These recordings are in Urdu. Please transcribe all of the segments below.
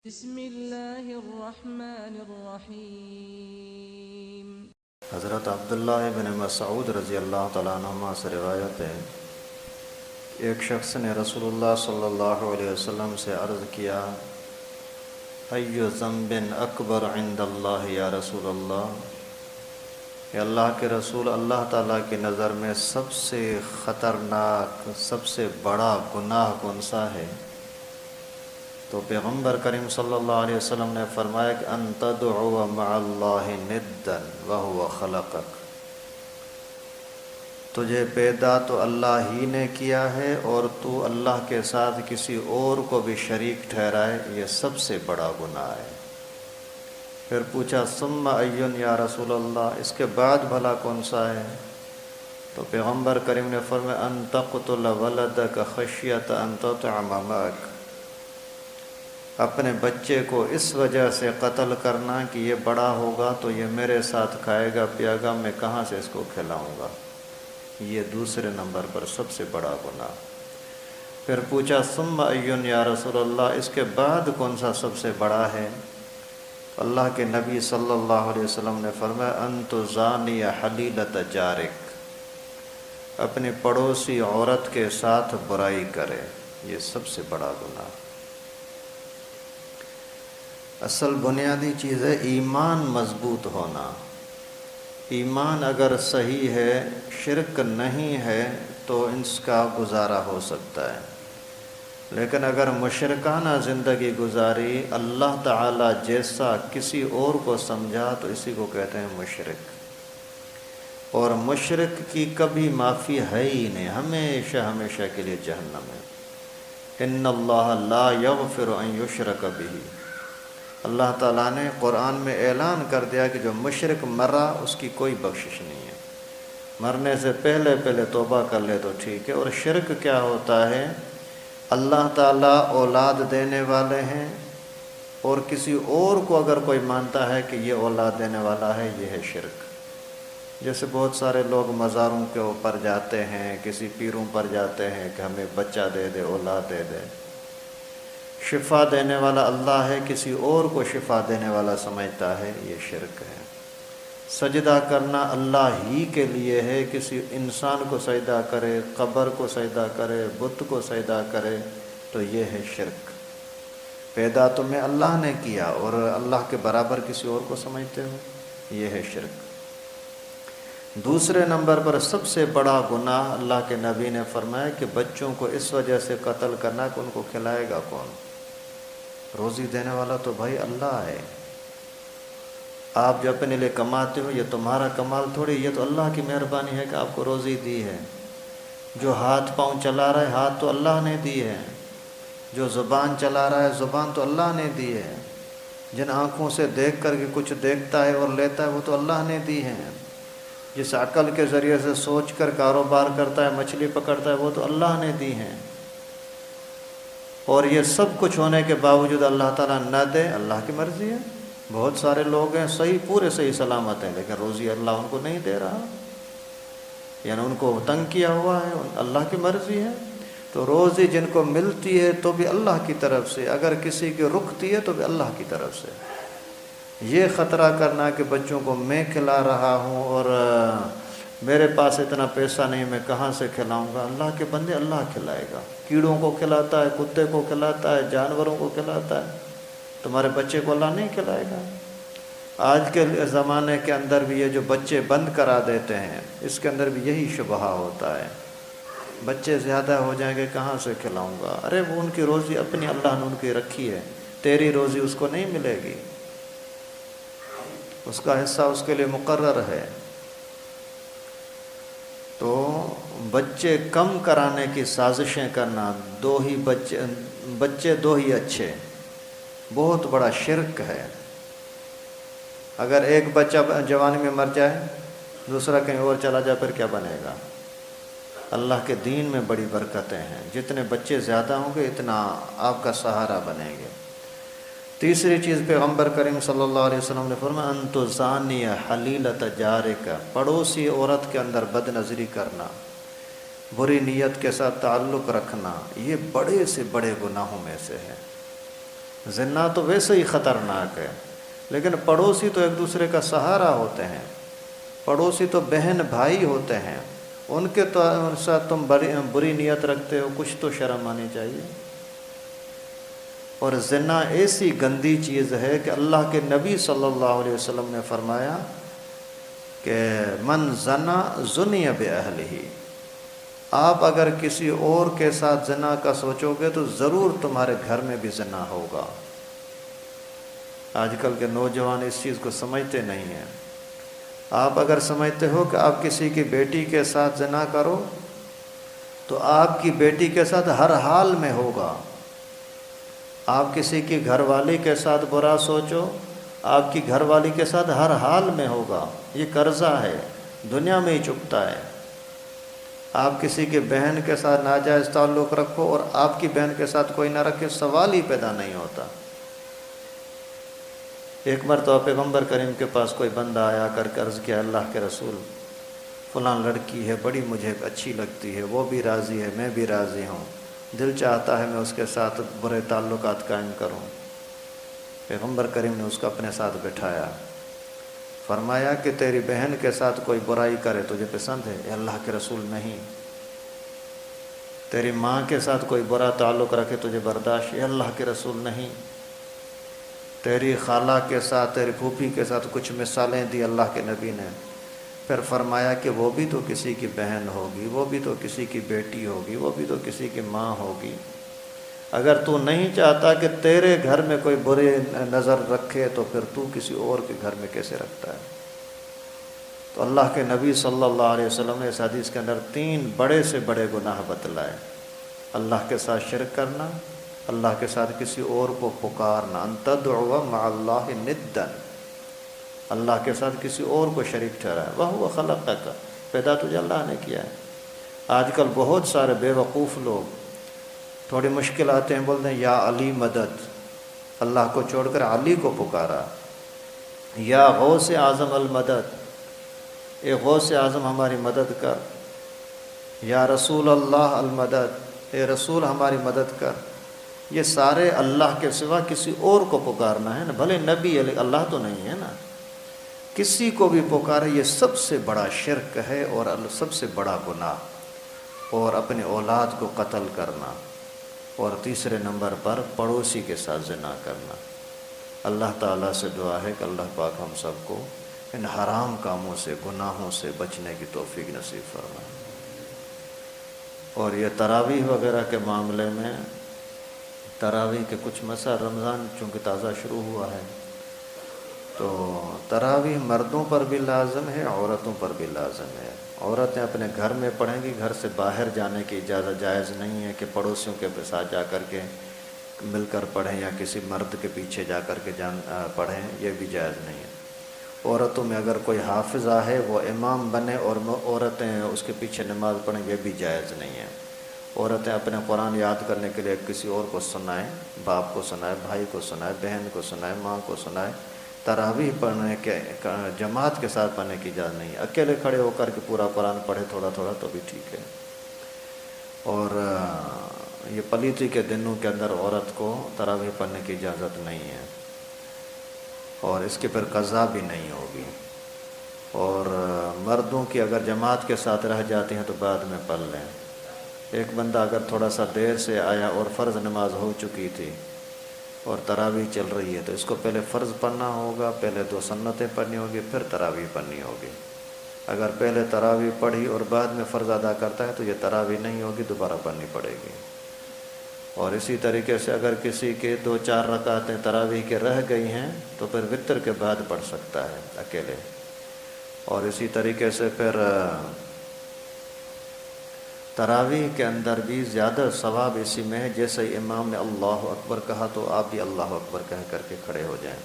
بسم اللہ الرحمن الرحیم۔ حضرت عبداللہ بن مسعود رضی اللہ تعالیٰ عنہما سے روایت ہے، ایک شخص نے رسول اللہ صلی اللہ علیہ وسلم سے عرض کیا، ایُّ ذنب اکبر عند اللہ یا رسول اللہ، کہ اللہ کے رسول، اللہ تعالیٰ کی نظر میں سب سے خطرناک، سب سے بڑا گناہ کون سا ہے؟ تو پیغمبر کریم صلی اللہ علیہ وسلم نے فرمایا کہ ان تدعو مع اللہ ندا وہو خلقک، تجھے پیدا تو اللہ ہی نے کیا ہے اور تو اللہ کے ساتھ کسی اور کو بھی شریک ٹھہرائے، یہ سب سے بڑا گناہ ہے۔ پھر پوچھا ثم ایٌ یا رسول اللہ، اس کے بعد بھلا کون سا ہے؟ تو پیغمبر کریم نے فرمایا ان تقتل ولدک خشیۃ ان تطعم معک، اپنے بچے کو اس وجہ سے قتل کرنا کہ یہ بڑا ہوگا تو یہ میرے ساتھ کھائے گا پیے گا، میں کہاں سے اس کو کھلاؤں گا، یہ دوسرے نمبر پر سب سے بڑا گناہ۔ پھر پوچھا ثم ایٌ یا رسول اللہ، اس کے بعد کون سا سب سے بڑا ہے؟ اللہ کے نبی صلی اللہ علیہ وسلم نے فرمایا ان تزانی حلیلۃ جارک، اپنی پڑوسی عورت کے ساتھ برائی کرے، یہ سب سے بڑا گناہ۔ اصل بنیادی چیز ہے ایمان مضبوط ہونا۔ ایمان اگر صحیح ہے، شرک نہیں ہے تو اس کا گزارا ہو سکتا ہے، لیکن اگر مشرکانہ زندگی گزاری، اللہ تعالیٰ جیسا کسی اور کو سمجھا تو اسی کو کہتے ہیں مشرک، اور مشرک کی کبھی معافی ہے ہی نہیں، ہمیشہ ہمیشہ کے لیے جہنم ہے۔ ان اللہ لا یغفر ان یشرک بہ، اللہ تعالیٰ نے قرآن میں اعلان کر دیا کہ جو مشرک مرا اس کی کوئی بخشش نہیں ہے، مرنے سے پہلے توبہ کر لے تو ٹھیک ہے۔ اور شرک کیا ہوتا ہے؟ اللہ تعالیٰ اولاد دینے والے ہیں اور کسی اور کو اگر کوئی مانتا ہے کہ یہ اولاد دینے والا ہے، یہ ہے شرک۔ جیسے بہت سارے لوگ مزاروں کے اوپر جاتے ہیں، کسی پیروں پر جاتے ہیں کہ ہمیں بچہ دے دے، اولاد دے دے۔ شفا دینے والا اللہ ہے، کسی اور کو شفا دینے والا سمجھتا ہے، یہ شرک ہے۔ سجدہ کرنا اللہ ہی کے لیے ہے، کسی انسان کو سجدہ کرے، قبر کو سجدہ کرے، بت کو سجدہ کرے تو یہ ہے شرک۔ پیدا تمہیں اللہ نے کیا اور اللہ کے برابر کسی اور کو سمجھتے ہو، یہ ہے شرک۔ دوسرے نمبر پر سب سے بڑا گناہ اللہ کے نبی نے فرمایا کہ بچوں کو اس وجہ سے قتل کرنا کہ ان کو کھلائے گا کون؟ روزی دینے والا تو بھائی اللہ ہے۔ آپ جو اپنے لیے کماتے ہو یہ تمہارا کمال تھوڑی، یہ تو اللہ کی مہربانی ہے کہ آپ کو روزی دی ہے۔ جو ہاتھ پاؤں چلا رہا ہے، ہاتھ تو اللہ نے دی ہے۔ جو زبان چلا رہا ہے، زبان تو اللہ نے دی ہے۔ جن آنکھوں سے دیکھ کر کے کچھ دیکھتا ہے اور لیتا ہے، وہ تو اللہ نے دی ہے۔ جس عقل کے ذریعے سے سوچ کر کاروبار کرتا ہے، مچھلی پکڑتا ہے، وہ تو اللہ نے دی ہیں۔ اور یہ سب کچھ ہونے کے باوجود اللہ تعالیٰ نہ دے، اللہ کی مرضی ہے۔ بہت سارے لوگ ہیں صحیح، پورے صحیح سلامت ہیں، لیکن روزی اللہ ان کو نہیں دے رہا، یعنی ان کو تنگ کیا ہوا ہے، اللہ کی مرضی ہے۔ تو روزی جن کو ملتی ہے تو بھی اللہ کی طرف سے، اگر کسی کی رکتی ہے تو بھی اللہ کی طرف سے۔ یہ خطرہ کرنا کہ بچوں کو میں کھلا رہا ہوں اور میرے پاس اتنا پیسہ نہیں، میں کہاں سے کھلاؤں گا؟ اللہ کے بندے اللہ کھلائے گا، کیڑوں کو کھلاتا ہے، کتے کو کھلاتا ہے، جانوروں کو کھلاتا ہے، تمہارے بچے کو اللہ نہیں کھلائے گا؟ آج کے زمانے کے اندر بھی یہ جو بچے بند کرا دیتے ہیں، اس کے اندر بھی یہی شبہ ہوتا ہے، بچے زیادہ ہو جائیں گے کہاں سے کھلاؤں گا؟ ارے وہ ان کی روزی اپنی اللہ نے ان کی رکھی ہے، تیری روزی اس کو نہیں ملے گی، اس کا حصہ اس کے لیے مقرر ہے۔ تو بچے کم کرانے کی سازشیں کرنا، بچے دو ہی اچھے، بہت بڑا شرک ہے۔ اگر ایک بچہ جوانی میں مر جائے، دوسرا کہیں اور چلا جائے، پھر کیا بنے گا؟ اللہ کے دین میں بڑی برکتیں ہیں، جتنے بچے زیادہ ہوں گے اتنا آپ کا سہارا بنیں گے۔ تیسری چیز پیغمبر کریم صلی اللہ علیہ وسلم نے فرمایا ان تزانی حلیلۃ جارک، پڑوسی عورت کے اندر بد نظری کرنا، بری نیت کے ساتھ تعلق رکھنا، یہ بڑے سے بڑے گناہوں میں سے ہے۔ زنا تو ویسے ہی خطرناک ہے، لیکن پڑوسی تو ایک دوسرے کا سہارا ہوتے ہیں، پڑوسی تو بہن بھائی ہوتے ہیں، ان کے تو ساتھ تم بری نیت رکھتے ہو، کچھ تو شرم آنی چاہیے۔ اور زنا ایسی گندی چیز ہے کہ اللہ کے نبی صلی اللہ علیہ وسلم نے فرمایا کہ من زنا زنی بأہلہ، آپ اگر کسی اور کے ساتھ زنا کا سوچو گے تو ضرور تمہارے گھر میں بھی زنا ہوگا۔ آج کل کے نوجوان اس چیز کو سمجھتے نہیں ہیں۔ آپ اگر سمجھتے ہو کہ آپ کسی کی بیٹی کے ساتھ زنا کرو تو آپ کی بیٹی کے ساتھ ہر حال میں ہوگا، آپ کسی کی گھر والی کے ساتھ برا سوچو، آپ کی گھر والی کے ساتھ ہر حال میں ہوگا، یہ قرضہ ہے، دنیا میں ہی چکتا ہے۔ آپ کسی کی بہن کے ساتھ ناجائز تعلق رکھو اور آپ کی بہن کے ساتھ کوئی نہ رکھے، سوال ہی پیدا نہیں ہوتا۔ ایک مرتبہ پیغمبر کریم کے پاس کوئی بندہ آیا کر کے عرض کیا، اللہ کے رسول فلاں لڑکی ہے، بڑی مجھے اچھی لگتی ہے، وہ بھی راضی ہے، میں بھی راضی ہوں، دل چاہتا ہے میں اس کے ساتھ برے تعلقات قائم کروں۔ پیغمبر کریم نے اس کو اپنے ساتھ بٹھایا، فرمایا کہ تیری بہن کے ساتھ کوئی برائی کرے تجھے پسند ہے؟ اے اللہ کے رسول نہیں۔ تیری ماں کے ساتھ کوئی برا تعلق رکھے تجھے برداشت؟ اے اللہ کے رسول نہیں۔ تیری خالہ کے ساتھ، تیری پھوپھی کے ساتھ کچھ مثالیں دی اللہ کے نبی نے، پھر فرمایا کہ وہ بھی تو کسی کی بہن ہوگی، وہ بھی تو کسی کی بیٹی ہوگی، وہ بھی تو کسی کی ماں ہوگی۔ اگر تو نہیں چاہتا کہ تیرے گھر میں کوئی بری نظر رکھے تو پھر تو کسی اور کے گھر میں کیسے رکھتا ہے؟ تو اللہ کے نبی صلی اللہ علیہ وسلم نے اس حدیث کے اندر 3 بڑے سے بڑے گناہ بتلائے۔ اللہ کے ساتھ شرک کرنا، اللہ کے ساتھ کسی اور کو پکارنا، ان تدعو مع اللہ ندا، اللہ کے ساتھ کسی اور کو شریک ٹھہرایا، وَهُوَ خَلَقَكَ، پیدا تجھے اللہ نے کیا ہے۔ آج کل بہت سارے بے وقوف لوگ تھوڑی مشکل آتے ہیں، بولتے ہیں یا علی مدد، اللہ کو چھوڑ کر علی کو پکارا، یا غوث اعظم المدد، اے غوث اعظم ہماری مدد کر، یا رسول اللہ المدد، اے رسول ہماری مدد کر۔ یہ سارے اللہ کے سوا کسی اور کو پکارنا ہے نا، بھلے نبی اللہ تو نہیں ہے نا، کسی کو بھی پکارے، یہ سب سے بڑا شرک ہے اور سب سے بڑا گناہ، اور اپنے اولاد کو قتل کرنا، اور تیسرے نمبر پر پڑوسی کے ساتھ زنا کرنا۔ اللہ تعالیٰ سے دعا ہے کہ اللہ پاک ہم سب کو ان حرام کاموں سے، گناہوں سے بچنے کی توفیق نصیب فرمائے۔ اور یہ تراویح وغیرہ کے معاملے میں، تراویح کے کچھ مسائل، رمضان چونکہ تازہ شروع ہوا ہے تو تراویح مردوں پر بھی لازم ہے، عورتوں پر بھی لازم ہے۔ عورتیں اپنے گھر میں پڑھیں گی، گھر سے باہر جانے کی اجازت جائز نہیں ہے کہ پڑوسیوں کے ساتھ جا کر کے مل کر پڑھیں یا کسی مرد کے پیچھے جا کر کے پڑھیں، یہ بھی جائز نہیں ہے۔ عورتوں میں اگر کوئی حافظہ ہے وہ امام بنے اور عورتیں اس کے پیچھے نماز پڑھیں، یہ بھی جائز نہیں ہے۔ عورتیں اپنے قرآن یاد کرنے کے لیے کسی اور کو سنائیں، باپ کو سنائے، بھائی کو سنائے، بہن کو سنائے، ماں کو سنائے۔ تراویح پڑھنے کے جماعت کے ساتھ پڑھنے کی اجازت نہیں ہے، اکیلے کھڑے ہو کر کے پورا قرآن پڑھے تھوڑا تھوڑا تو بھی ٹھیک ہے۔ اور یہ پلیتی کے دنوں کے اندر عورت کو تراویح پڑھنے کی اجازت نہیں ہے، اور اس کے پھر قضا بھی نہیں ہوگی۔ اور مردوں کی اگر جماعت کے ساتھ رہ جاتی ہیں تو بعد میں پڑھ لیں۔ ایک بندہ اگر تھوڑا سا دیر سے آیا اور فرض نماز ہو چکی تھی اور تراویح چل رہی ہے تو اس کو پہلے فرض پڑھنا ہوگا، پہلے 2 سنتیں پڑھنی ہوگی، پھر تراویح پڑھنی ہوگی۔ اگر پہلے تراویح پڑھی اور بعد میں فرض ادا کرتا ہے تو یہ تراویح نہیں ہوگی، دوبارہ پڑھنی پڑے گی۔ اور اسی طریقے سے اگر کسی کے 2-4 رکعتیں تراویح کے رہ گئی ہیں تو پھر وتر کے بعد پڑھ سکتا ہے اکیلے۔ اور اسی طریقے سے پھر تراویح کے اندر بھی زیادہ ثواب اسی میں ہے، جیسے امام نے اللہ اکبر کہا تو آپ بھی اللہ اکبر کہہ کر کے کھڑے ہو جائیں۔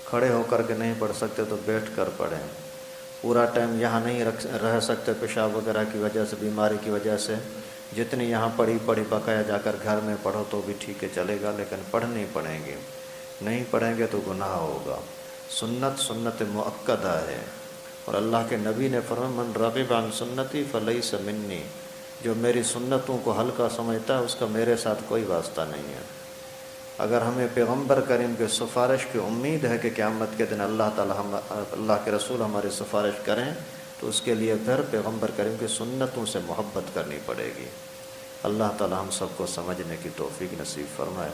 کھڑے ہو کر کے نہیں پڑھ سکتے تو بیٹھ کر پڑھیں۔ پورا ٹائم یہاں نہیں رہ سکتے پیشاب وغیرہ کی وجہ سے، بیماری کی وجہ سے، جتنی یہاں پڑھی بقایا جا کر گھر میں پڑھو تو بھی ٹھیک ہے، چلے گا، لیکن پڑھنی پڑیں گے، نہیں پڑھیں گے تو گناہ ہوگا۔ سنت مؤکدہ ہے، اور اللہ کے نبی نے فرمایا من رغب عن سنتی فلیس منی، جو میری سنتوں کو ہلکا سمجھتا ہے اس کا میرے ساتھ کوئی واسطہ نہیں ہے۔ اگر ہمیں پیغمبر کریم کے سفارش کی امید ہے کہ قیامت کے دن اللہ کے رسول ہماری سفارش کریں، تو اس کے لیے پھر پیغمبر کریم کی سنتوں سے محبت کرنی پڑے گی۔ اللہ تعالی ہم سب کو سمجھنے کی توفیق نصیب فرمائے۔